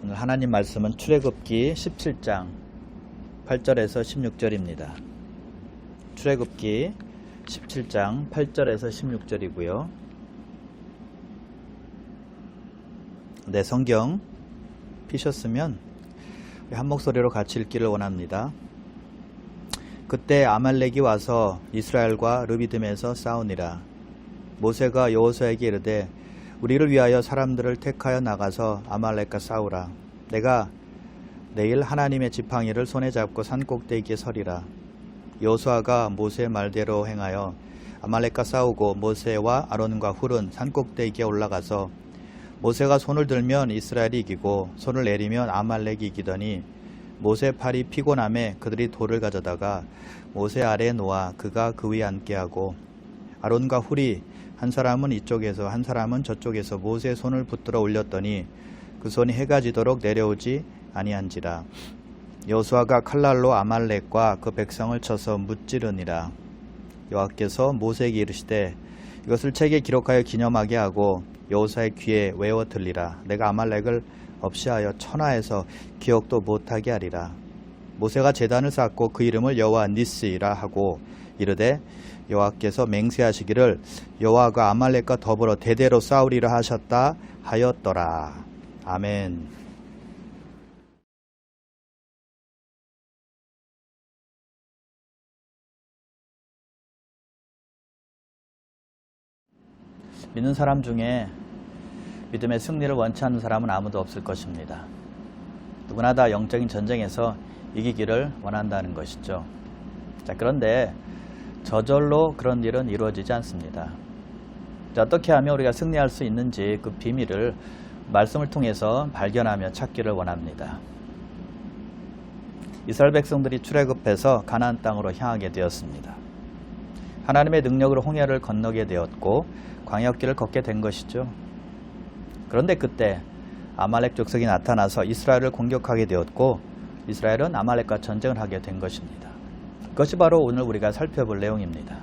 오늘 하나님 말씀은 출애굽기 17장 8절에서 16절입니다. 출애굽기 17장 8절에서 16절이고요. 네, 성경 피셨으면 한 목소리로 같이 읽기를 원합니다. 그때 아말렉이 와서 이스라엘과 르비딤에서 싸우니라. 모세가 여호수아에게 이르되 우리를 위하여 사람들을 택하여 나가서 아말렉과 싸우라. 내가 내일 하나님의 지팡이를 손에 잡고 산꼭대기에 서리라. 여호수아가 모세의 말대로 행하여 아말렉과 싸우고 모세와 아론과 훌은 산꼭대기에 올라가서 모세가 손을 들면 이스라엘이 이기고 손을 내리면 아말렉이 이기더니 모세 팔이 피곤함에 그들이 돌을 가져다가 모세 아래에 놓아 그가 그 위에 앉게 하고 아론과 훌이 한 사람은 이쪽에서 한 사람은 저쪽에서 모세의 손을 붙들어 올렸더니 그 손이 해가 지도록 내려오지 아니한지라. 여호수아가 칼날로 아말렉과 그 백성을 쳐서 무찌르니라. 여호와께서 모세에게 이르시되 이것을 책에 기록하여 기념하게 하고 여호수아의 귀에 외워 들리라. 내가 아말렉을 없이하여 천하에서 기억도 못하게 하리라. 모세가 제단을 쌓고 그 이름을 여호와 니스이라 하고 이르되 여호와께서 맹세하시기를 여호와가 아말렉과 더불어 대대로 싸우리라 하셨다 하였더라. 아멘. 믿는 사람 중에 믿음의 승리를 원치 않는 사람은 아무도 없을 것입니다. 누구나 다 영적인 전쟁에서 이기기를 원한다는 것이죠. 자, 그런데 저절로 그런 일은 이루어지지 않습니다. 자, 어떻게 하면 우리가 승리할 수 있는지 그 비밀을 말씀을 통해서 발견하며 찾기를 원합니다. 이스라엘 백성들이 출애굽해서 가나안 땅으로 향하게 되었습니다. 하나님의 능력으로 홍해를 건너게 되었고 광야길을 걷게 된 것이죠. 그런데 그때 아말렉 족속이 나타나서 이스라엘을 공격하게 되었고 이스라엘은 아말렉과 전쟁을 하게 된 것입니다. 그것이 바로 오늘 우리가 살펴볼 내용입니다.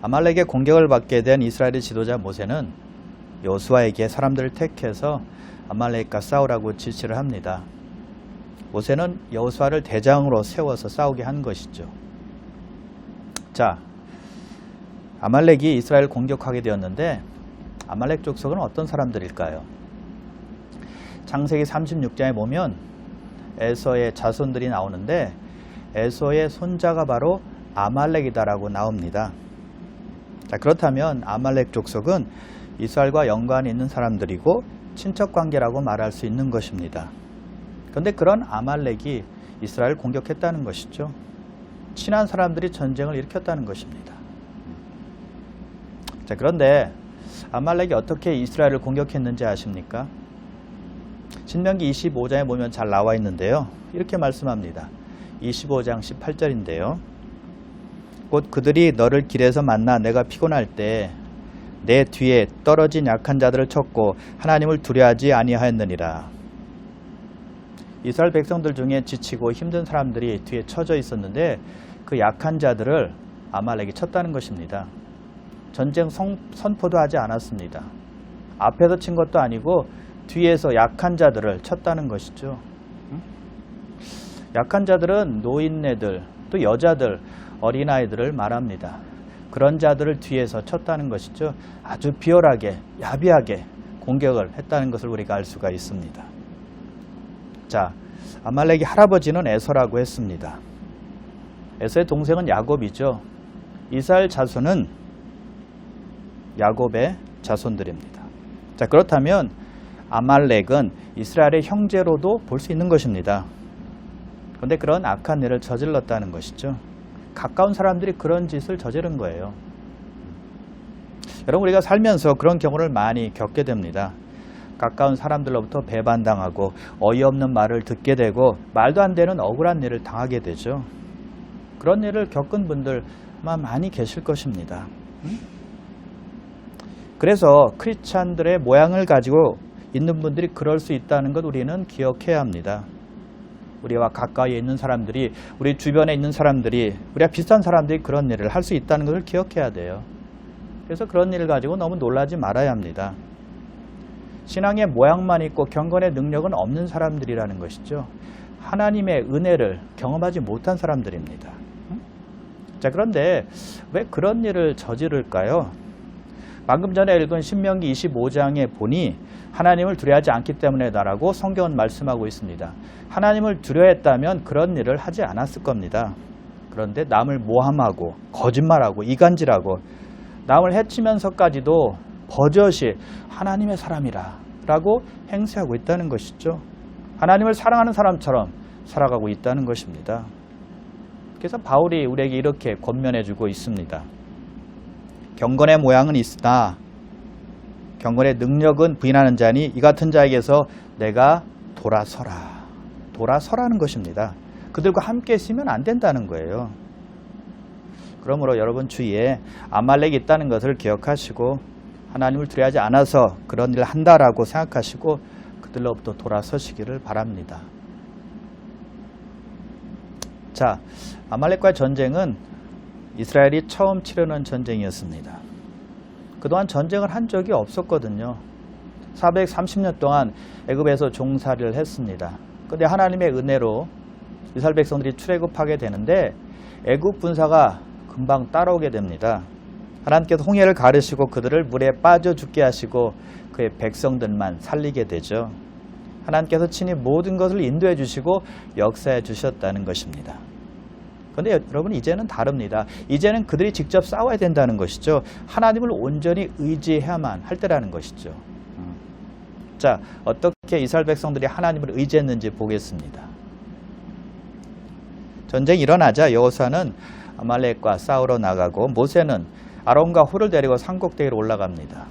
아말렉의 공격을 받게 된 이스라엘의 지도자 모세는 여호수아에게 사람들을 택해서 아말렉과 싸우라고 지시를 합니다. 모세는 여호수아를 대장으로 세워서 싸우게 한 것이죠. 자, 아말렉이 이스라엘을 공격하게 되었는데 아말렉 족속은 어떤 사람들일까요? 창세기 36장에 보면 에서의 자손들이 나오는데 에서의 손자가 바로 아말렉이다라고 나옵니다. 자, 그렇다면 아말렉 족속은 이스라엘과 연관이 있는 사람들이고 친척관계라고 말할 수 있는 것입니다. 그런데 그런 아말렉이 이스라엘을 공격했다는 것이죠. 친한 사람들이 전쟁을 일으켰다는 것입니다. 자, 그런데 아말렉이 어떻게 이스라엘을 공격했는지 아십니까? 신명기 25장에 보면 잘 나와 있는데요. 이렇게 말씀합니다. 25장 18절인데요. 곧 그들이 너를 길에서 만나 내가 피곤할 때 내 뒤에 떨어진 약한 자들을 쳤고 하나님을 두려워하지 아니하였느니라. 이스라엘 백성들 중에 지치고 힘든 사람들이 뒤에 쳐져 있었는데 그 약한 자들을 아말렉이 쳤다는 것입니다. 전쟁 선포도 하지 않았습니다. 앞에서 친 것도 아니고 뒤에서 약한 자들을 쳤다는 것이죠. 약한 자들은 노인네들, 또 여자들, 어린아이들을 말합니다. 그런 자들을 뒤에서 쳤다는 것이죠. 아주 비열하게, 야비하게 공격을 했다는 것을 우리가 알 수가 있습니다. 자, 아말렉의 할아버지는 에서라고 했습니다. 에서의 동생은 야곱이죠. 이스라엘 자손은 야곱의 자손들입니다. 자, 그렇다면 아말렉은 이스라엘의 형제로도 볼 수 있는 것입니다. 그런데 그런 악한 일을 저질렀다는 것이죠. 가까운 사람들이 그런 짓을 저지른 거예요. 여러분, 우리가 살면서 그런 경우를 많이 겪게 됩니다. 가까운 사람들로부터 배반당하고 어이없는 말을 듣게 되고 말도 안 되는 억울한 일을 당하게 되죠. 그런 일을 겪은 분들만 많이 계실 것입니다. 그래서 크리스찬들의 모양을 가지고 있는 분들이 그럴 수 있다는 것 우리는 기억해야 합니다. 우리와 가까이에 있는 사람들이, 우리 주변에 있는 사람들이, 우리와 비슷한 사람들이 그런 일을 할 수 있다는 것을 기억해야 돼요. 그래서 그런 일을 가지고 너무 놀라지 말아야 합니다. 신앙의 모양만 있고 경건의 능력은 없는 사람들이라는 것이죠. 하나님의 은혜를 경험하지 못한 사람들입니다. 자, 그런데 왜 그런 일을 저지를까요? 방금 전에 읽은 신명기 25장에 보니 하나님을 두려워하지 않기 때문에다라고 성경은 말씀하고 있습니다. 하나님을 두려워했다면 그런 일을 하지 않았을 겁니다. 그런데 남을 모함하고 거짓말하고 이간질하고 남을 해치면서까지도 버젓이 하나님의 사람이라 라고 행세하고 있다는 것이죠. 하나님을 사랑하는 사람처럼 살아가고 있다는 것입니다. 그래서 바울이 우리에게 이렇게 권면해주고 있습니다. 경건의 모양은 있으나 경건의 능력은 부인하는 자니 이 같은 자에게서 내가 돌아서라는 것입니다. 그들과 함께 있으면 안 된다는 거예요. 그러므로 여러분 주위에 아말렉이 있다는 것을 기억하시고 하나님을 두려워하지 않아서 그런 일을 한다라고 생각하시고 그들로부터 돌아서시기를 바랍니다. 자, 아말렉과의 전쟁은 이스라엘이 처음 치르는 전쟁이었습니다. 그동안 전쟁을 한 적이 없었거든요. 430년 동안 애굽에서 종살이를 했습니다. 그런데 하나님의 은혜로 이스라엘 백성들이 출애굽하게 되는데 애굽 군사가 금방 따라오게 됩니다. 하나님께서 홍해를 가르시고 그들을 물에 빠져 죽게 하시고 그의 백성들만 살리게 되죠. 하나님께서 친히 모든 것을 인도해 주시고 역사해 주셨다는 것입니다. 그런데 여러분 이제는 다릅니다. 이제는 그들이 직접 싸워야 된다는 것이죠. 하나님을 온전히 의지해야만 할 때라는 것이죠. 자, 어떻게 이스라엘 백성들이 하나님을 의지했는지 보겠습니다. 전쟁이 일어나자 여호수아는 아말렉과 싸우러 나가고 모세는 아론과 훌을 데리고 산꼭대기로 올라갑니다.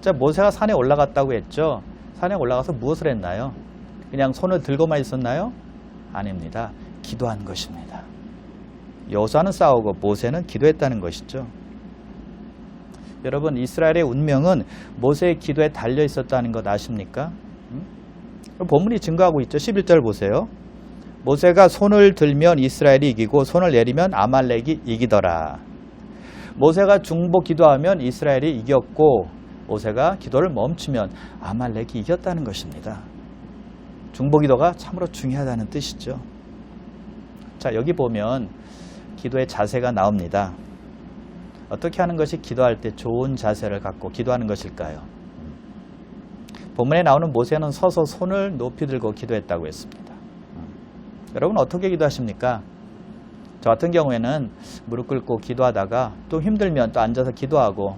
자, 모세가 산에 올라갔다고 했죠. 산에 올라가서 무엇을 했나요? 그냥 손을 들고만 있었나요? 아닙니다. 기도한 것입니다. 여호수아는 싸우고 모세는 기도했다는 것이죠. 여러분 이스라엘의 운명은 모세의 기도에 달려 있었다는 것 아십니까? 본문이 증거하고 있죠. 11절 보세요. 모세가 손을 들면 이스라엘이 이기고 손을 내리면 아말렉이 이기더라. 모세가 중보 기도하면 이스라엘이 이겼고 모세가 기도를 멈추면 아말렉이 이겼다는 것입니다. 중보 기도가 참으로 중요하다는 뜻이죠. 자, 여기 보면 기도의 자세가 나옵니다. 어떻게 하는 것이 기도할 때 좋은 자세를 갖고 기도하는 것일까요? 본문에 나오는 모세는 서서 손을 높이 들고 기도했다고 했습니다. 여러분 어떻게 기도하십니까? 저 같은 경우에는 무릎 꿇고 기도하다가 또 힘들면 또 앉아서 기도하고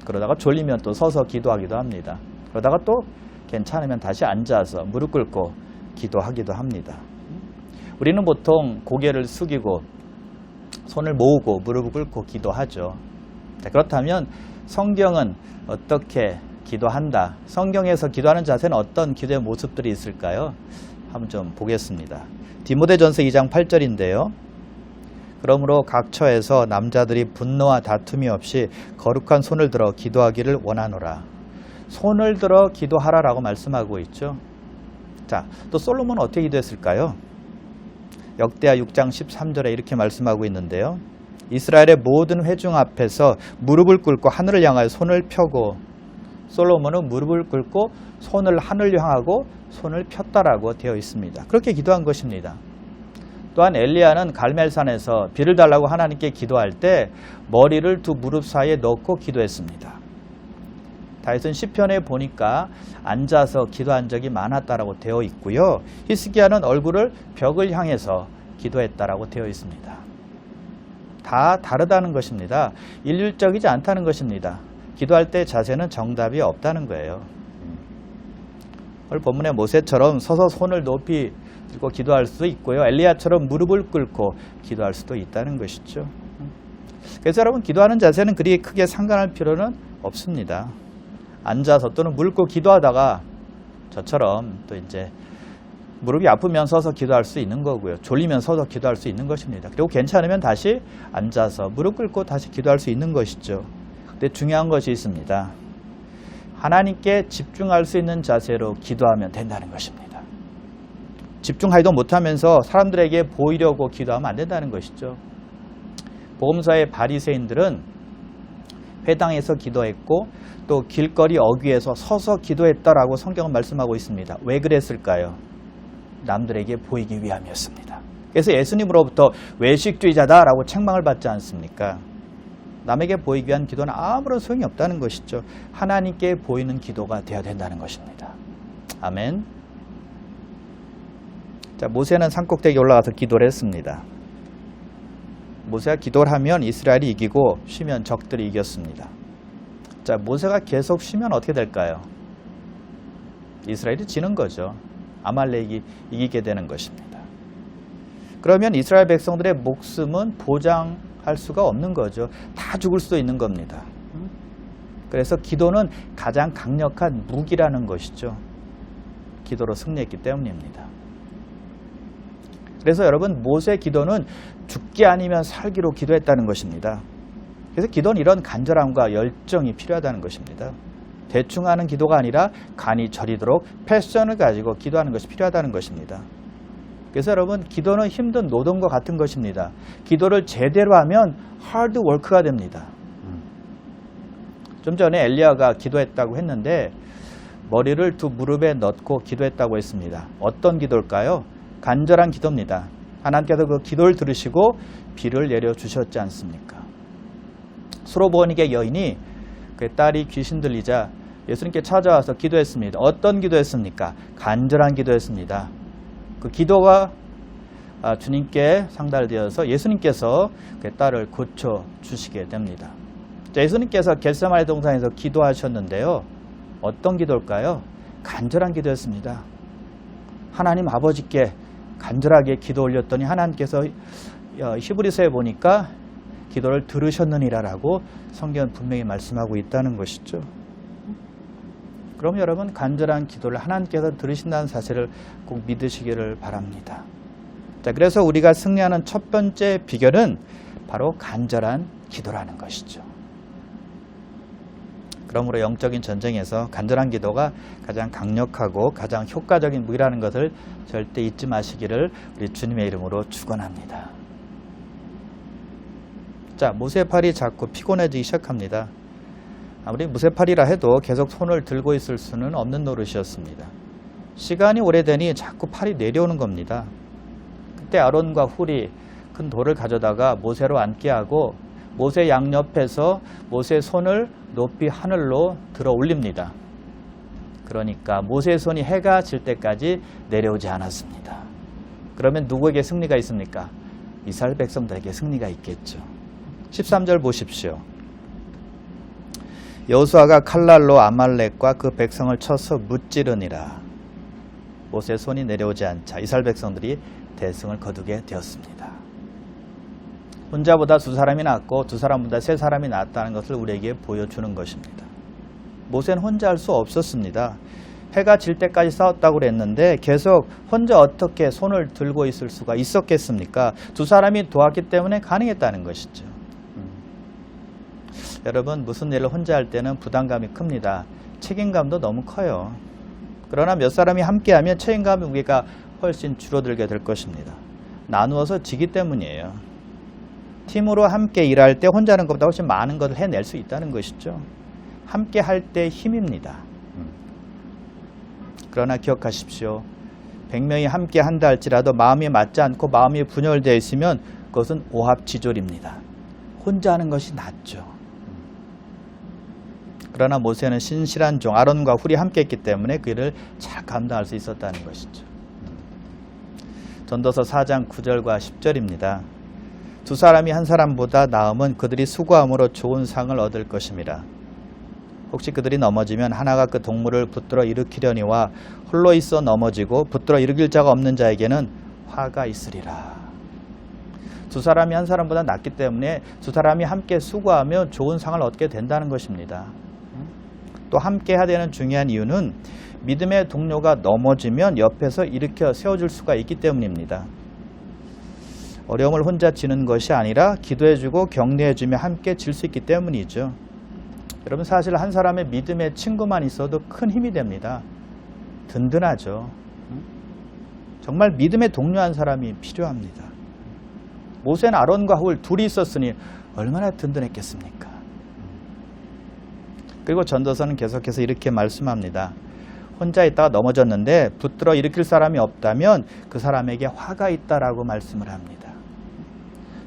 그러다가 졸리면 또 서서 기도하기도 합니다. 그러다가 또 괜찮으면 다시 앉아서 무릎 꿇고 기도하기도 합니다. 우리는 보통 고개를 숙이고 손을 모으고 무릎을 꿇고 기도하죠. 그렇다면 성경은 어떻게 기도한다? 성경에서 기도하는 자세는 어떤 기도의 모습들이 있을까요? 한번 좀 보겠습니다. 디모데전서 2장 8절인데요. 그러므로 각 처에서 남자들이 분노와 다툼이 없이 거룩한 손을 들어 기도하기를 원하노라. 손을 들어 기도하라라고 말씀하고 있죠. 자, 또 솔로몬은 어떻게 기도했을까요? 역대하 6장 13절에 이렇게 말씀하고 있는데요. 이스라엘의 모든 회중 앞에서 무릎을 꿇고 하늘을 향하여 손을 펴고 솔로몬은 무릎을 꿇고 손을 하늘을 향하고 손을 폈다라고 되어 있습니다. 그렇게 기도한 것입니다. 또한 엘리야는 갈멜산에서 비를 달라고 하나님께 기도할 때 머리를 두 무릎 사이에 넣고 기도했습니다. 다윗은 시편에 보니까 앉아서 기도한 적이 많았다라고 되어 있고요. 히스기야는 얼굴을 벽을 향해서 기도했다라고 되어 있습니다. 다 다르다는 것입니다. 일률적이지 않다는 것입니다. 기도할 때 자세는 정답이 없다는 거예요. 오늘 본문의 모세처럼 서서 손을 높이 들고 기도할 수도 있고요. 엘리야처럼 무릎을 꿇고 기도할 수도 있다는 것이죠. 그래서 여러분 기도하는 자세는 그리 크게 상관할 필요는 없습니다. 앉아서 또는 무릎 꿇고 기도하다가 저처럼 또 이제 무릎이 아프면 서서 기도할 수 있는 거고요. 졸리면 서서 기도할 수 있는 것입니다. 그리고 괜찮으면 다시 앉아서 무릎 꿇고 다시 기도할 수 있는 것이죠. 근데 중요한 것이 있습니다. 하나님께 집중할 수 있는 자세로 기도하면 된다는 것입니다. 집중하지도 못하면서 사람들에게 보이려고 기도하면 안 된다는 것이죠. 복음서의 바리새인들은 회당에서 기도했고 또 길거리 어귀에서 서서 기도했다라고 성경은 말씀하고 있습니다. 왜 그랬을까요? 남들에게 보이기 위함이었습니다. 그래서 예수님으로부터 외식주의자다라고 책망을 받지 않습니까? 남에게 보이기 위한 기도는 아무런 소용이 없다는 것이죠. 하나님께 보이는 기도가 되어야 된다는 것입니다. 아멘. 자, 모세는 산꼭대기에 올라가서 기도를 했습니다. 모세가 기도를 하면 이스라엘이 이기고 쉬면 적들이 이겼습니다. 자, 모세가 계속 쉬면 어떻게 될까요? 이스라엘이 지는 거죠. 아말렉이 이기게 되는 것입니다. 그러면 이스라엘 백성들의 목숨은 보장할 수가 없는 거죠. 다 죽을 수도 있는 겁니다. 그래서 기도는 가장 강력한 무기라는 것이죠. 기도로 승리했기 때문입니다. 그래서 여러분, 모세의 기도는 죽기 아니면 살기로 기도했다는 것입니다. 그래서 기도는 이런 간절함과 열정이 필요하다는 것입니다. 대충 하는 기도가 아니라 간이 저리도록 패션을 가지고 기도하는 것이 필요하다는 것입니다. 그래서 여러분, 기도는 힘든 노동과 같은 것입니다. 기도를 제대로 하면 하드 워크가 됩니다. 좀 전에 엘리야가 기도했다고 했는데 머리를 두 무릎에 넣고 기도했다고 했습니다. 어떤 기도일까요? 간절한 기도입니다. 하나님께서 그 기도를 들으시고 비를 내려주셨지 않습니까? 수로보니게 여인이 그 딸이 귀신 들리자 예수님께 찾아와서 기도했습니다. 어떤 기도했습니까? 간절한 기도했습니다. 그 기도가 주님께 상달되어서 예수님께서 그 딸을 고쳐주시게 됩니다. 예수님께서 겟세마네 동산에서 기도하셨는데요. 어떤 기도일까요? 간절한 기도였습니다. 하나님 아버지께 간절하게 기도 올렸더니 하나님께서 히브리서에 보니까 기도를 들으셨느니라라고 성경은 분명히 말씀하고 있다는 것이죠. 그럼 여러분, 간절한 기도를 하나님께서 들으신다는 사실을 꼭 믿으시기를 바랍니다. 자, 그래서 우리가 승리하는 첫 번째 비결은 바로 간절한 기도라는 것이죠. 그러므로 영적인 전쟁에서 간절한 기도가 가장 강력하고 가장 효과적인 무기라는 것을 절대 잊지 마시기를 우리 주님의 이름으로 축원합니다. 자, 무쇠팔이 자꾸 피곤해지기 시작합니다. 아무리 무쇠팔이라 해도 계속 손을 들고 있을 수는 없는 노릇이었습니다. 시간이 오래되니 자꾸 팔이 내려오는 겁니다. 그때 아론과 훌이 큰 돌을 가져다가 모세로 앉게 하고 모세 양옆에서 모세의 손을 높이 하늘로 들어 올립니다. 그러니까 모세의 손이 해가 질 때까지 내려오지 않았습니다. 그러면 누구에게 승리가 있습니까? 이스라엘 백성들에게 승리가 있겠죠. 13절 보십시오. 여호수아가 칼날로 아말렉과 그 백성을 쳐서 무찌르니라. 모세의 손이 내려오지 않자 이스라엘 백성들이 대승을 거두게 되었습니다. 혼자보다 두 사람이 낫고 두 사람보다 세 사람이 낫다는 것을 우리에게 보여주는 것입니다. 모세는 혼자 할 수 없었습니다. 해가 질 때까지 싸웠다고 그랬는데 계속 혼자 어떻게 손을 들고 있을 수가 있었겠습니까? 두 사람이 도왔기 때문에 가능했다는 것이죠. 여러분, 무슨 일을 혼자 할 때는 부담감이 큽니다. 책임감도 너무 커요. 그러나 몇 사람이 함께하면 책임감의 무게가 훨씬 줄어들게 될 것입니다. 나누어서 지기 때문이에요. 팀으로 함께 일할 때 혼자 하는 것보다 훨씬 많은 것을 해낼 수 있다는 것이죠. 함께 할 때 힘입니다. 그러나 기억하십시오. 100명이 함께 한다 할지라도 마음이 맞지 않고 마음이 분열되어 있으면 그것은 오합지졸입니다. 혼자 하는 것이 낫죠. 그러나 모세는 신실한 종 아론과 훌이 함께 했기 때문에 그 일을 잘 감당할 수 있었다는 것이죠. 전도서 4장 9절과 10절입니다. 두 사람이 한 사람보다 나음은 그들이 수고함으로 좋은 상을 얻을 것임이라. 혹시 그들이 넘어지면 하나가 그 동물을 붙들어 일으키려니와 홀로 있어 넘어지고 붙들어 일으킬 자가 없는 자에게는 화가 있으리라. 두 사람이 한 사람보다 낫기 때문에 두 사람이 함께 수고하며 좋은 상을 얻게 된다는 것입니다. 또 함께 해야 되는 중요한 이유는 믿음의 동료가 넘어지면 옆에서 일으켜 세워줄 수가 있기 때문입니다. 어려움을 혼자 지는 것이 아니라 기도해주고 격려해주며 함께 질 수 있기 때문이죠. 여러분, 사실 한 사람의 믿음의 친구만 있어도 큰 힘이 됩니다. 든든하죠. 정말 믿음의 동료 한 사람이 필요합니다. 모세는 아론과 훌 둘이 있었으니 얼마나 든든했겠습니까? 그리고 전도서는 계속해서 이렇게 말씀합니다. 혼자 있다가 넘어졌는데 붙들어 일으킬 사람이 없다면 그 사람에게 화가 있다라고 말씀을 합니다.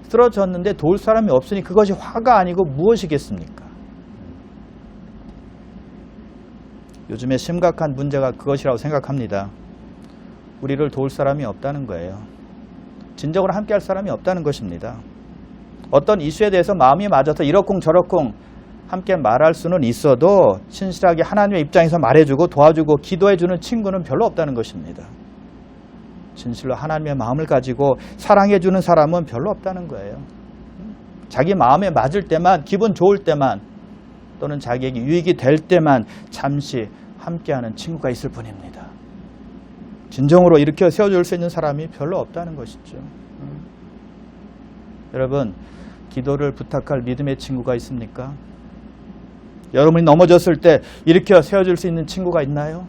쓰러졌는데 도울 사람이 없으니 그것이 화가 아니고 무엇이겠습니까? 요즘에 심각한 문제가 그것이라고 생각합니다. 우리를 도울 사람이 없다는 거예요. 진정으로 함께할 사람이 없다는 것입니다. 어떤 이슈에 대해서 마음이 맞아서 이러쿵저러쿵 함께 말할 수는 있어도 신실하게 하나님의 입장에서 말해주고 도와주고 기도해주는 친구는 별로 없다는 것입니다. 진실로 하나님의 마음을 가지고 사랑해주는 사람은 별로 없다는 거예요. 자기 마음에 맞을 때만, 기분 좋을 때만, 또는 자기에게 유익이 될 때만 잠시 함께하는 친구가 있을 뿐입니다. 진정으로 일으켜 세워줄 수 있는 사람이 별로 없다는 것이죠. 여러분, 기도를 부탁할 믿음의 친구가 있습니까? 여러분이 넘어졌을 때 일으켜 세워줄 수 있는 친구가 있나요?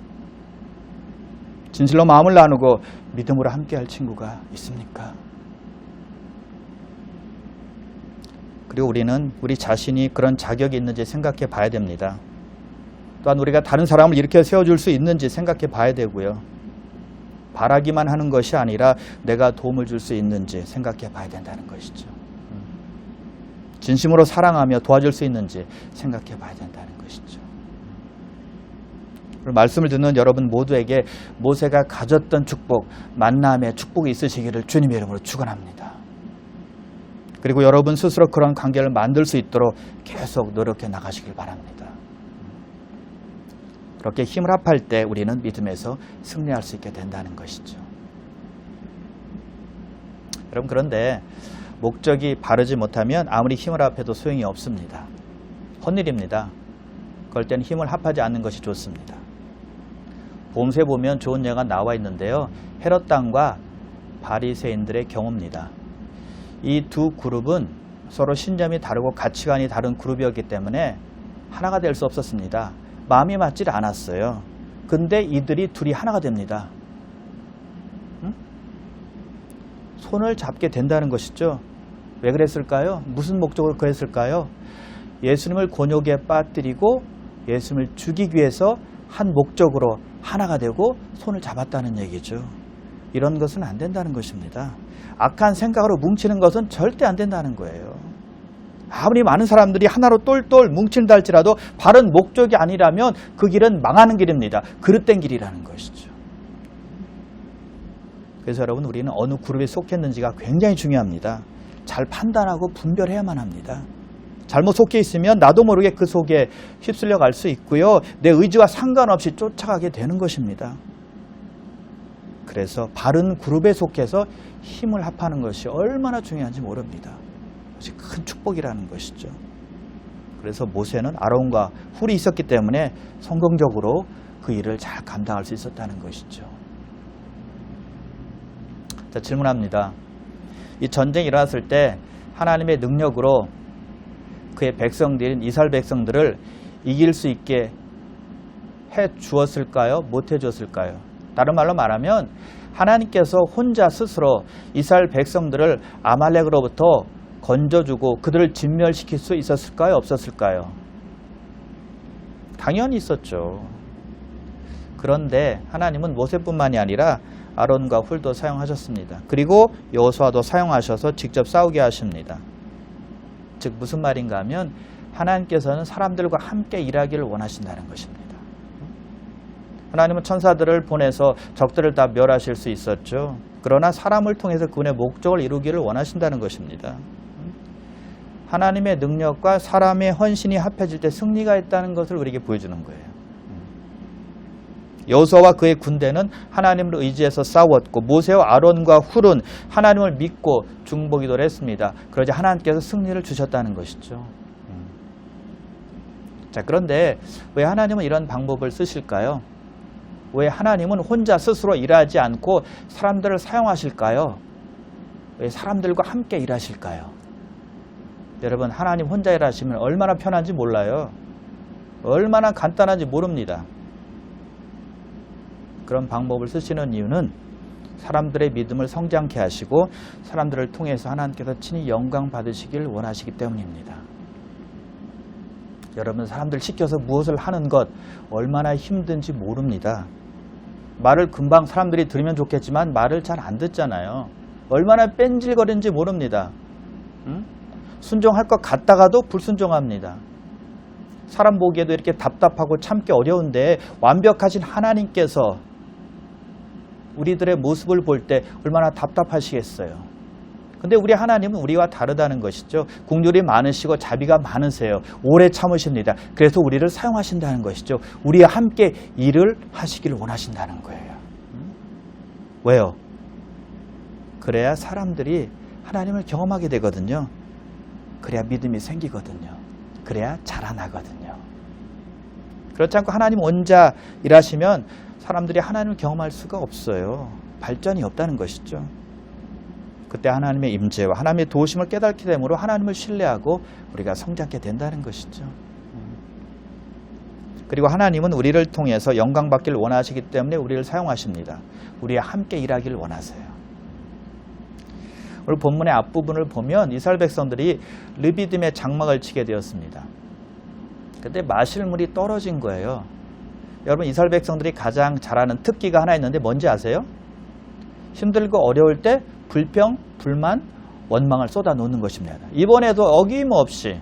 진실로 마음을 나누고 믿음으로 함께할 친구가 있습니까? 그리고 우리는 우리 자신이 그런 자격이 있는지 생각해 봐야 됩니다. 또한 우리가 다른 사람을 일으켜 세워줄 수 있는지 생각해 봐야 되고요. 바라기만 하는 것이 아니라 내가 도움을 줄 수 있는지 생각해 봐야 된다는 것이죠. 진심으로 사랑하며 도와줄 수 있는지 생각해 봐야 된다는 것이죠. 말씀을 듣는 여러분 모두에게 모세가 가졌던 축복, 만남의 축복이 있으시기를 주님의 이름으로 축원합니다. 그리고 여러분 스스로 그런 관계를 만들 수 있도록 계속 노력해 나가시길 바랍니다. 그렇게 힘을 합할 때 우리는 믿음에서 승리할 수 있게 된다는 것이죠. 여러분, 그런데 목적이 바르지 못하면 아무리 힘을 합해도 소용이 없습니다. 헛일입니다. 그럴 때는 힘을 합하지 않는 것이 좋습니다. 보험서에 보면 좋은 예가 나와 있는데요. 헤롯 당과 바리새인들의 경우입니다. 이 두 그룹은 서로 신념이 다르고 가치관이 다른 그룹이었기 때문에 하나가 될 수 없었습니다. 마음이 맞질 않았어요. 근데 이들이 둘이 하나가 됩니다. 손을 잡게 된다는 것이죠. 왜 그랬을까요? 무슨 목적으로 그랬을까요? 예수님을 곤욕에 빠뜨리고 예수님을 죽이기 위해서 한 목적으로 하나가 되고 손을 잡았다는 얘기죠. 이런 것은 안 된다는 것입니다. 악한 생각으로 뭉치는 것은 절대 안 된다는 거예요. 아무리 많은 사람들이 하나로 똘똘 뭉친다 할지라도 바른 목적이 아니라면 그 길은 망하는 길입니다. 그릇된 길이라는 것이죠. 그래서 여러분, 우리는 어느 그룹에 속했는지가 굉장히 중요합니다. 잘 판단하고 분별해야만 합니다. 잘못 속해 있으면 나도 모르게 그 속에 휩쓸려 갈 수 있고요. 내 의지와 상관없이 쫓아가게 되는 것입니다. 그래서 바른 그룹에 속해서 힘을 합하는 것이 얼마나 중요한지 모릅니다. 그것이 큰 축복이라는 것이죠. 그래서 모세는 아론과 훌이 있었기 때문에 성공적으로 그 일을 잘 감당할 수 있었다는 것이죠. 자, 질문합니다. 이 전쟁이 일어났을 때 하나님의 능력으로 그의 백성들인 이스라엘 백성들을 이길 수 있게 해 주었을까요? 못 해 주었을까요? 다른 말로 말하면 하나님께서 혼자 스스로 이스라엘 백성들을 아말렉으로부터 건져주고 그들을 진멸시킬 수 있었을까요? 없었을까요? 당연히 있었죠. 그런데 하나님은 모세뿐만이 아니라 아론과 훌도 사용하셨습니다. 그리고 여호수아도 사용하셔서 직접 싸우게 하십니다. 즉 무슨 말인가 하면 하나님께서는 사람들과 함께 일하기를 원하신다는 것입니다. 하나님은 천사들을 보내서 적들을 다 멸하실 수 있었죠. 그러나 사람을 통해서 그분의 목적을 이루기를 원하신다는 것입니다. 하나님의 능력과 사람의 헌신이 합해질 때 승리가 있다는 것을 우리에게 보여주는 거예요. 여호수아와 그의 군대는 하나님을 의지해서 싸웠고 모세와 아론과 훌은 하나님을 믿고 중보기도를 했습니다. 그러자 하나님께서 승리를 주셨다는 것이죠. 자, 그런데 왜 하나님은 이런 방법을 쓰실까요? 왜 하나님은 혼자 스스로 일하지 않고 사람들을 사용하실까요? 왜 사람들과 함께 일하실까요? 여러분, 하나님 혼자 일하시면 얼마나 편한지 몰라요. 얼마나 간단한지 모릅니다. 그런 방법을 쓰시는 이유는 사람들의 믿음을 성장케 하시고 사람들을 통해서 하나님께서 친히 영광 받으시길 원하시기 때문입니다. 여러분 사람들 시켜서 무엇을 하는 것 얼마나 힘든지 모릅니다. 말을 금방 사람들이 들으면 좋겠지만 말을 잘 안 듣잖아요. 얼마나 뺀질거리는지 모릅니다. 순종할 것 같다가도 불순종합니다. 사람 보기에도 이렇게 답답하고 참기 어려운데 완벽하신 하나님께서 우리들의 모습을 볼 때 얼마나 답답하시겠어요. 근데 우리 하나님은 우리와 다르다는 것이죠. 긍휼이 많으시고 자비가 많으세요. 오래 참으십니다. 그래서 우리를 사용하신다는 것이죠. 우리와 함께 일을 하시기를 원하신다는 거예요. 왜요? 그래야 사람들이 하나님을 경험하게 되거든요. 그래야 믿음이 생기거든요. 그래야 자라나거든요. 그렇지 않고 하나님 혼자 일하시면 사람들이 하나님을 경험할 수가 없어요. 발전이 없다는 것이죠. 그때 하나님의 임재와 하나님의 도우심을 깨닫게 되므로 하나님을 신뢰하고 우리가 성장하게 된다는 것이죠. 그리고 하나님은 우리를 통해서 영광 받기를 원하시기 때문에 우리를 사용하십니다. 우리와 함께 일하기를 원하세요. 오늘 본문의 앞부분을 보면 이스라엘 백성들이 르비딤의 장막을 치게 되었습니다. 그때 마실 물이 떨어진 거예요. 여러분 이스라엘 백성들이 가장 잘하는 특기가 하나 있는데 뭔지 아세요? 힘들고 어려울 때 불평, 불만, 원망을 쏟아놓는 것입니다. 이번에도 어김없이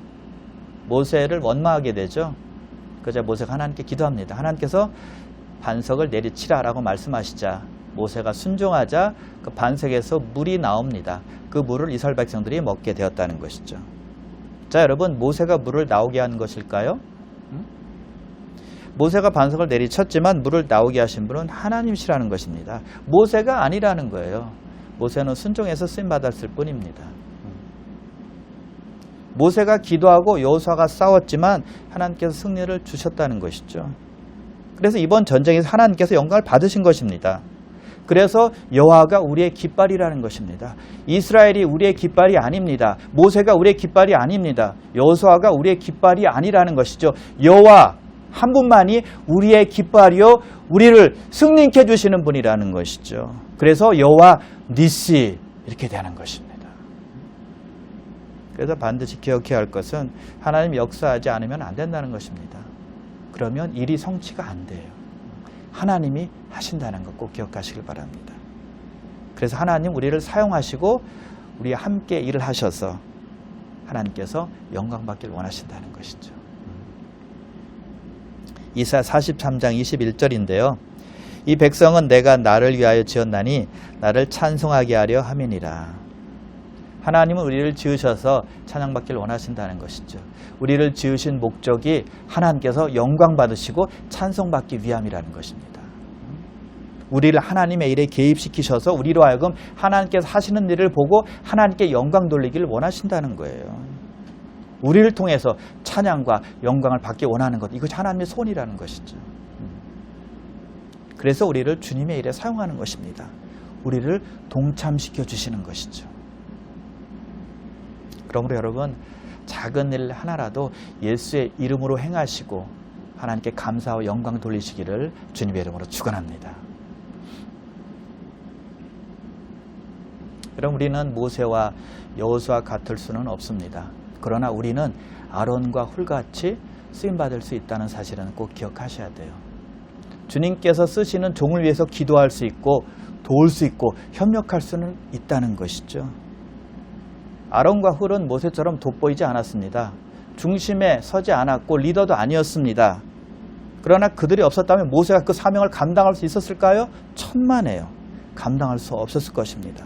모세를 원망하게 되죠. 그러자 모세가 하나님께 기도합니다. 하나님께서 반석을 내리치라라고 말씀하시자 모세가 순종하자 그 반석에서 물이 나옵니다. 그 물을 이스라엘 백성들이 먹게 되었다는 것이죠. 자, 여러분 모세가 물을 나오게 한 것일까요? 모세가 반석을 내리쳤지만 물을 나오게 하신 분은 하나님이시라는 것입니다. 모세가 아니라는 거예요. 모세는 순종해서 쓰임받았을 뿐입니다. 모세가 기도하고 여호수아가 싸웠지만 하나님께서 승리를 주셨다는 것이죠. 그래서 이번 전쟁에서 하나님께서 영광을 받으신 것입니다. 그래서 여호와가 우리의 깃발이라는 것입니다. 이스라엘이 우리의 깃발이 아닙니다. 모세가 우리의 깃발이 아닙니다. 여호수아가 우리의 깃발이 아니라는 것이죠. 여호와 한 분만이 우리의 깃발이요 우리를 승리케 해주시는 분이라는 것이죠. 그래서 여호와 니시 이렇게 되는 것입니다. 그래서 반드시 기억해야 할 것은 하나님 역사하지 않으면 안 된다는 것입니다. 그러면 일이 성취가 안 돼요. 하나님이 하신다는 것 꼭 기억하시길 바랍니다. 그래서 하나님 우리를 사용하시고 우리와 함께 일을 하셔서 하나님께서 영광 받기를 원하신다는 것이죠. 이사야 43장 21절인데요. 이 백성은 내가 나를 위하여 지었나니 나를 찬송하게 하려 함이니라. 하나님은 우리를 지으셔서 찬양받기를 원하신다는 것이죠. 우리를 지으신 목적이 하나님께서 영광 받으시고 찬송받기 위함이라는 것입니다. 우리를 하나님의 일에 개입시키셔서 우리로 하여금 하나님께서 하시는 일을 보고 하나님께 영광 돌리기를 원하신다는 거예요. 우리를 통해서 찬양과 영광을 받기 원하는 것, 이것이 하나님의 손이라는 것이죠. 그래서 우리를 주님의 일에 사용하는 것입니다. 우리를 동참시켜 주시는 것이죠. 그러므로 여러분 작은 일 하나라도 예수의 이름으로 행하시고 하나님께 감사와 영광 돌리시기를 주님의 이름으로 축원합니다. 여러분 우리는 모세와 여호수아 같을 수는 없습니다. 그러나 우리는 아론과 훌같이 쓰임받을 수 있다는 사실은 꼭 기억하셔야 돼요. 주님께서 쓰시는 종을 위해서 기도할 수 있고 도울 수 있고 협력할 수는 있다는 것이죠. 아론과 훌은 모세처럼 돋보이지 않았습니다. 중심에 서지 않았고 리더도 아니었습니다. 그러나 그들이 없었다면 모세가 그 사명을 감당할 수 있었을까요? 천만에요. 감당할 수 없었을 것입니다.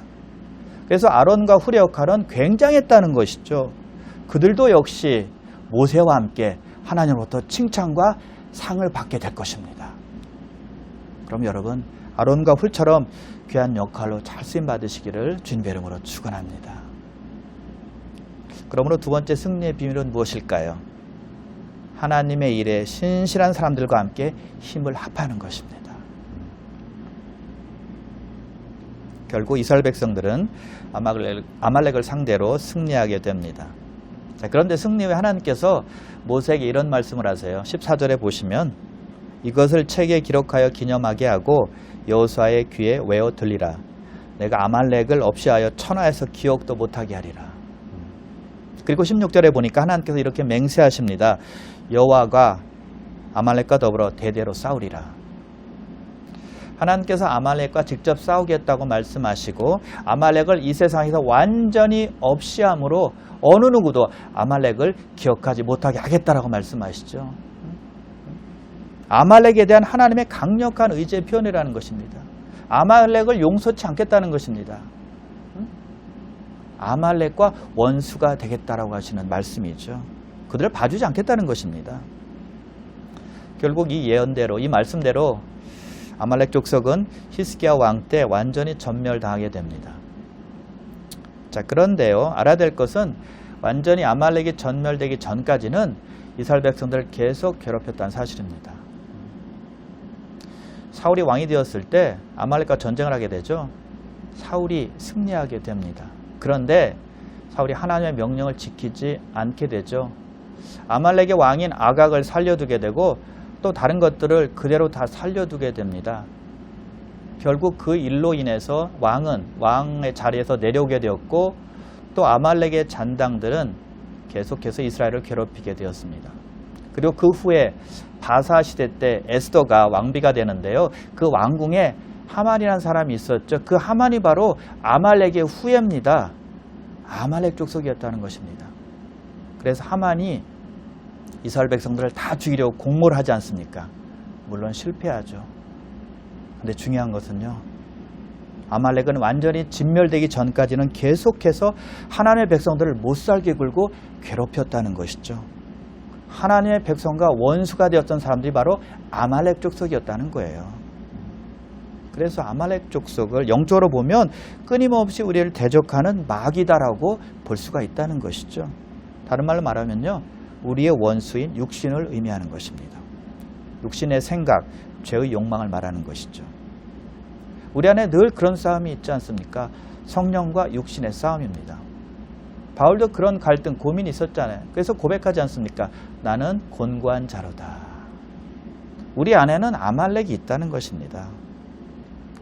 그래서 아론과 훌의 역할은 굉장했다는 것이죠. 그들도 역시 모세와 함께 하나님으로부터 칭찬과 상을 받게 될 것입니다. 그럼 여러분 아론과 훌처럼 귀한 역할로 잘 쓰임받으시기를 주님의 이름으로 축원합니다. 그러므로 두 번째 승리의 비밀은 무엇일까요? 하나님의 일에 신실한 사람들과 함께 힘을 합하는 것입니다. 결국 이스라엘 백성들은 아말렉을 상대로 승리하게 됩니다. 자, 그런데 승리 후에 하나님께서 모세에게 이런 말씀을 하세요. 14절에 보시면 이것을 책에 기록하여 기념하게 하고 여호수아의 귀에 외워 들리라. 내가 아말렉을 없이 하여 천하에서 기억도 못하게 하리라. 그리고 16절에 보니까 하나님께서 이렇게 맹세하십니다. 여호와가 아말렉과 더불어 대대로 싸우리라. 하나님께서 아말렉과 직접 싸우겠다고 말씀하시고 아말렉을 이 세상에서 완전히 없이함으로 어느 누구도 아말렉을 기억하지 못하게 하겠다라고 말씀하시죠. 아말렉에 대한 하나님의 강력한 의지의 표현이라는 것입니다. 아말렉을 용서치 않겠다는 것입니다. 아말렉과 원수가 되겠다라고 하시는 말씀이죠. 그들을 봐주지 않겠다는 것입니다. 결국 이 예언대로, 이 말씀대로 아말렉 족속은 히스기야 왕 때 완전히 전멸당하게 됩니다. 자, 그런데요, 알아야 될 것은 완전히 아말렉이 전멸되기 전까지는 이스라엘 백성들을 계속 괴롭혔다는 사실입니다. 사울이 왕이 되었을 때 아말렉과 전쟁을 하게 되죠. 사울이 승리하게 됩니다. 그런데 사울이 하나님의 명령을 지키지 않게 되죠. 아말렉의 왕인 아각을 살려두게 되고 또 다른 것들을 그대로 다 살려두게 됩니다. 결국 그 일로 인해서 왕의 자리에서 내려오게 되었고 또 아말렉의 잔당들은 계속해서 이스라엘을 괴롭히게 되었습니다. 그리고 그 후에 바사 시대 때 에스더가 왕비가 되는데요. 그 왕궁에 하만이라는 사람이 있었죠. 그 하만이 바로 아말렉의 후예입니다. 아말렉 족속이었다는 것입니다. 그래서 하만이 이스라엘 백성들을 다 죽이려고 공모를 하지 않습니까? 물론 실패하죠. 근데 중요한 것은요, 아말렉은 완전히 진멸되기 전까지는 계속해서 하나님의 백성들을 못살게 굴고 괴롭혔다는 것이죠. 하나님의 백성과 원수가 되었던 사람들이 바로 아말렉 족속이었다는 거예요. 그래서 아말렉 족속을 영적으로 보면 끊임없이 우리를 대적하는 마귀다라고 볼 수가 있다는 것이죠. 다른 말로 말하면요, 우리의 원수인 육신을 의미하는 것입니다. 육신의 생각, 죄의 욕망을 말하는 것이죠. 우리 안에 늘 그런 싸움이 있지 않습니까? 성령과 육신의 싸움입니다. 바울도 그런 갈등, 고민이 있었잖아요. 그래서 고백하지 않습니까? 나는 곤고한 자로다. 우리 안에는 아말렉이 있다는 것입니다.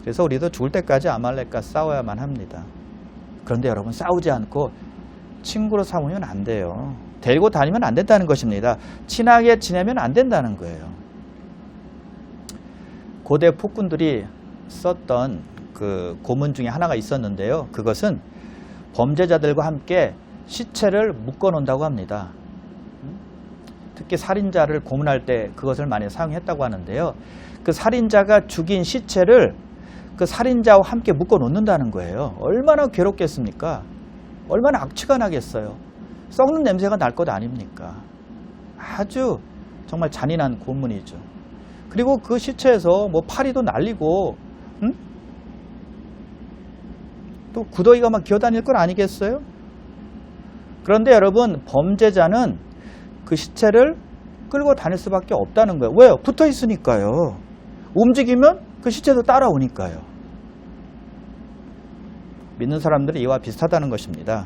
그래서 우리도 죽을 때까지 아말렉과 싸워야만 합니다. 그런데 여러분, 싸우지 않고 친구로 삼으면 안 돼요. 데리고 다니면 안 된다는 것입니다. 친하게 지내면 안 된다는 거예요. 고대 폭군들이 썼던 그 고문 중에 하나가 있었는데요. 그것은 범죄자들과 함께 시체를 묶어 놓는다고 합니다. 특히 살인자를 고문할 때 그것을 많이 사용했다고 하는데요. 그 살인자가 죽인 시체를 그 살인자와 함께 묶어 놓는다는 거예요. 얼마나 괴롭겠습니까? 얼마나 악취가 나겠어요. 썩는 냄새가 날 것 아닙니까? 아주 정말 잔인한 고문이죠. 그리고 그 시체에서 뭐 파리도 날리고 또 구더기가 막 기어다닐 건 아니겠어요? 그런데 여러분, 범죄자는 그 시체를 끌고 다닐 수밖에 없다는 거예요. 왜요? 붙어 있으니까요. 움직이면 그 시체도 따라오니까요. 믿는 사람들은 이와 비슷하다는 것입니다.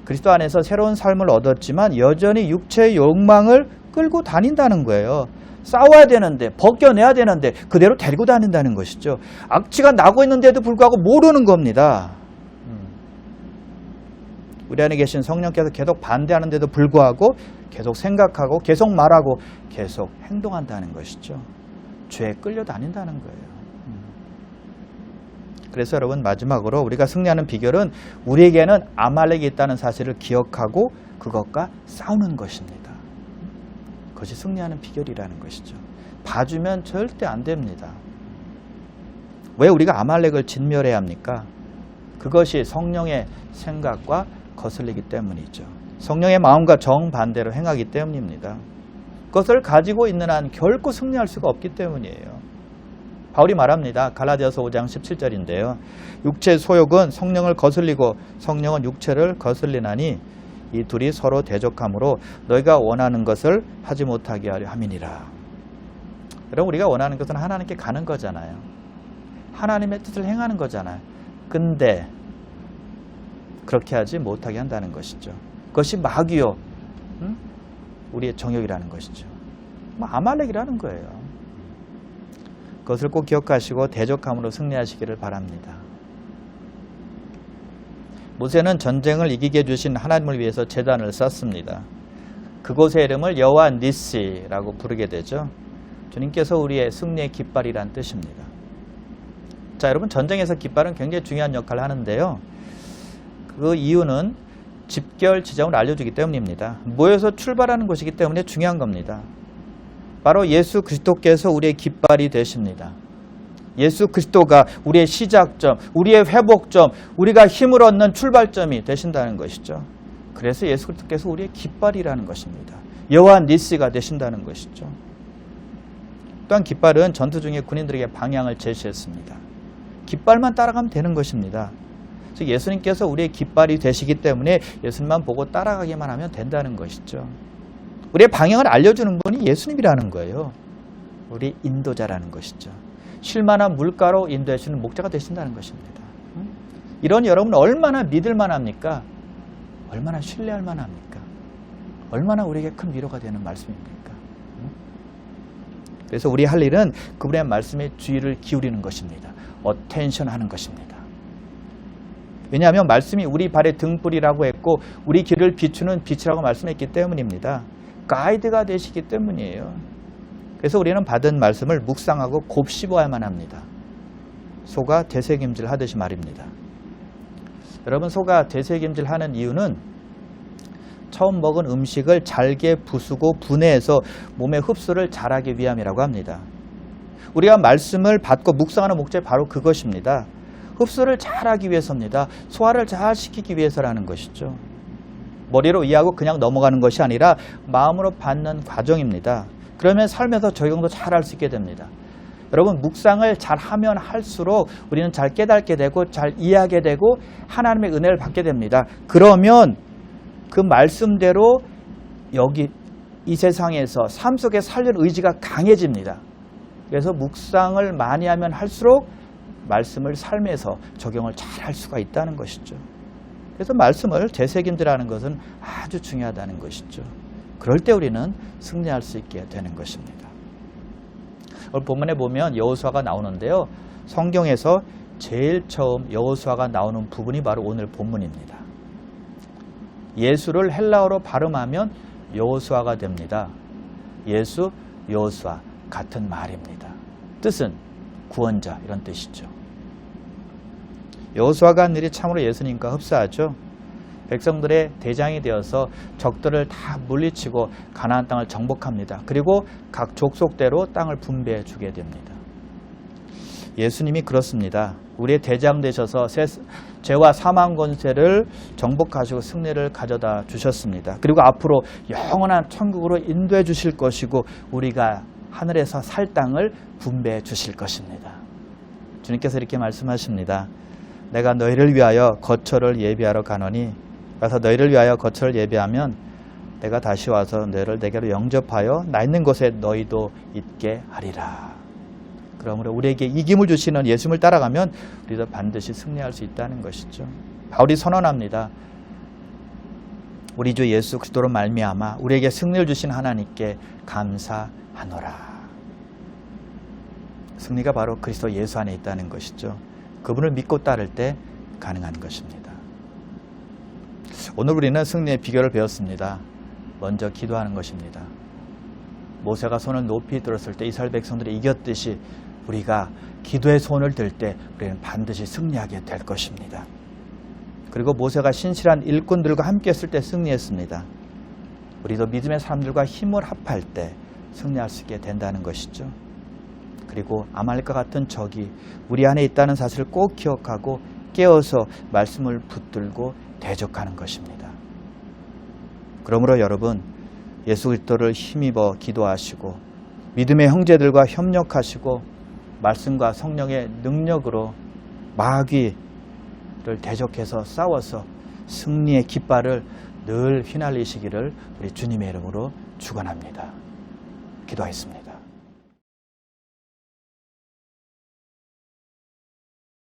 그리스도 안에서 새로운 삶을 얻었지만 여전히 육체의 욕망을 끌고 다닌다는 거예요. 싸워야 되는데, 벗겨내야 되는데 그대로 데리고 다닌다는 것이죠. 악취가 나고 있는데도 불구하고 모르는 겁니다. 우리 안에 계신 성령께서 계속 반대하는데도 불구하고 계속 생각하고 계속 말하고 계속 행동한다는 것이죠. 죄에 끌려다닌다는 거예요. 그래서 여러분, 마지막으로 우리가 승리하는 비결은 우리에게는 아말렉이 있다는 사실을 기억하고 그것과 싸우는 것입니다. 그것이 승리하는 비결이라는 것이죠. 봐주면 절대 안 됩니다. 왜 우리가 아말렉을 진멸해야 합니까? 그것이 성령의 생각과 거슬리기 때문이죠. 성령의 마음과 정반대로 행하기 때문입니다. 그것을 가지고 있는 한 결코 승리할 수가 없기 때문이에요. 바울이 말합니다. 갈라디아서 5장 17절인데요. 육체의 소욕은 성령을 거슬리고 성령은 육체를 거슬리나니 이 둘이 서로 대적하므로 너희가 원하는 것을 하지 못하게 하려 함이니라. 여러분, 우리가 원하는 것은 하나님께 가는 거잖아요. 하나님의 뜻을 행하는 거잖아요. 근데 그렇게 하지 못하게 한다는 것이죠. 그것이 마귀요, 우리의 정욕이라는 것이죠. 아말렉이라는 거예요. 그것을 꼭 기억하시고 대적함으로 승리하시기를 바랍니다. 모세는 전쟁을 이기게 해주신 하나님을 위해서 제단을 쌓습니다. 그곳의 이름을 여호와 니시라고 부르게 되죠. 주님께서 우리의 승리의 깃발이란 뜻입니다. 자, 여러분, 전쟁에서 깃발은 굉장히 중요한 역할을 하는데요. 그 이유는 집결 지점을 알려주기 때문입니다. 모여서 출발하는 곳이기 때문에 중요한 겁니다. 바로 예수 그리스도께서 우리의 깃발이 되십니다. 예수 그리스도가 우리의 시작점, 우리의 회복점, 우리가 힘을 얻는 출발점이 되신다는 것이죠. 그래서 예수 그리스도께서 우리의 깃발이라는 것입니다. 여호와 니시가 되신다는 것이죠. 또한 깃발은 전투 중에 군인들에게 방향을 제시했습니다. 깃발만 따라가면 되는 것입니다. 즉 예수님께서 우리의 깃발이 되시기 때문에 예수님만 보고 따라가기만 하면 된다는 것이죠. 우리의 방향을 알려주는 분이 예수님이라는 거예요. 우리 인도자라는 것이죠. 쉴만한 물가로 인도해 주는 목자가 되신다는 것입니다. 이런 여러분 얼마나 믿을 만합니까? 얼마나 신뢰할 만합니까? 얼마나 우리에게 큰 위로가 되는 말씀입니까? 그래서 우리 할 일은 그분의 말씀에 주의를 기울이는 것입니다. 어텐션 하는 것입니다. 왜냐하면 말씀이 우리 발의 등불이라고 했고 우리 길을 비추는 빛이라고 말씀했기 때문입니다. 가이드가 되시기 때문이에요. 그래서 우리는 받은 말씀을 묵상하고 곱씹어야만 합니다. 소가 되새김질 하듯이 말입니다. 여러분, 소가 되새김질 하는 이유는 처음 먹은 음식을 잘게 부수고 분해해서 몸의 흡수를 잘하기 위함이라고 합니다. 우리가 말씀을 받고 묵상하는 목적이 바로 그것입니다. 흡수를 잘하기 위해서입니다. 소화를 잘 시키기 위해서라는 것이죠. 머리로 이해하고 그냥 넘어가는 것이 아니라 마음으로 받는 과정입니다. 그러면 삶에서 적용도 잘 할 수 있게 됩니다. 여러분, 묵상을 잘 하면 할수록 우리는 잘 깨닫게 되고 잘 이해하게 되고 하나님의 은혜를 받게 됩니다. 그러면 그 말씀대로 여기 이 세상에서 삶 속에 살려는 의지가 강해집니다. 그래서 묵상을 많이 하면 할수록 말씀을 삶에서 적용을 잘 할 수가 있다는 것이죠. 그래서 말씀을 되새김질하는 것은 아주 중요하다는 것이죠. 그럴 때 우리는 승리할 수 있게 되는 것입니다. 오늘 본문에 보면 여호수아가 나오는데요. 성경에서 제일 처음 여호수아가 나오는 부분이 바로 오늘 본문입니다. 예수를 헬라어로 발음하면 여호수아가 됩니다. 예수, 여호수아 같은 말입니다. 뜻은 구원자 이런 뜻이죠. 여호수아가 한 일이 참으로 예수님과 흡사하죠. 백성들의 대장이 되어서 적들을 다 물리치고 가나안 땅을 정복합니다. 그리고 각 족속대로 땅을 분배해 주게 됩니다. 예수님이 그렇습니다. 우리의 대장 되셔서 죄와 사망 권세를 정복하시고 승리를 가져다 주셨습니다. 그리고 앞으로 영원한 천국으로 인도해 주실 것이고 우리가 하늘에서 살 땅을 분배해 주실 것입니다. 주님께서 이렇게 말씀하십니다. 내가 너희를 위하여 거처를 예비하러 가노니 가서 너희를 위하여 거처를 예비하면 내가 다시 와서 너희를 내게로 영접하여 나 있는 곳에 너희도 있게 하리라. 그러므로 우리에게 이김을 주시는 예수님을 따라가면 우리도 반드시 승리할 수 있다는 것이죠. 바울이 선언합니다. 우리 주 예수 그리스도로 말미암아 우리에게 승리를 주신 하나님께 감사하노라. 승리가 바로 그리스도 예수 안에 있다는 것이죠. 그분을 믿고 따를 때 가능한 것입니다. 오늘 우리는 승리의 비결을 배웠습니다. 먼저 기도하는 것입니다. 모세가 손을 높이 들었을 때 이스라엘 백성들이 이겼듯이 우리가 기도의 손을 들 때 우리는 반드시 승리하게 될 것입니다. 그리고 모세가 신실한 일꾼들과 함께 했을 때 승리했습니다. 우리도 믿음의 사람들과 힘을 합할 때 승리할 수 있게 된다는 것이죠. 그리고 아말렉과 같은 적이 우리 안에 있다는 사실을 꼭 기억하고 깨어서 말씀을 붙들고 대적하는 것입니다. 그러므로 여러분, 예수 그리스도를 힘입어 기도하시고 믿음의 형제들과 협력하시고 말씀과 성령의 능력으로 마귀를 대적해서 싸워서 승리의 깃발을 늘 휘날리시기를 우리 주님의 이름으로 축원합니다. 기도하겠습니다.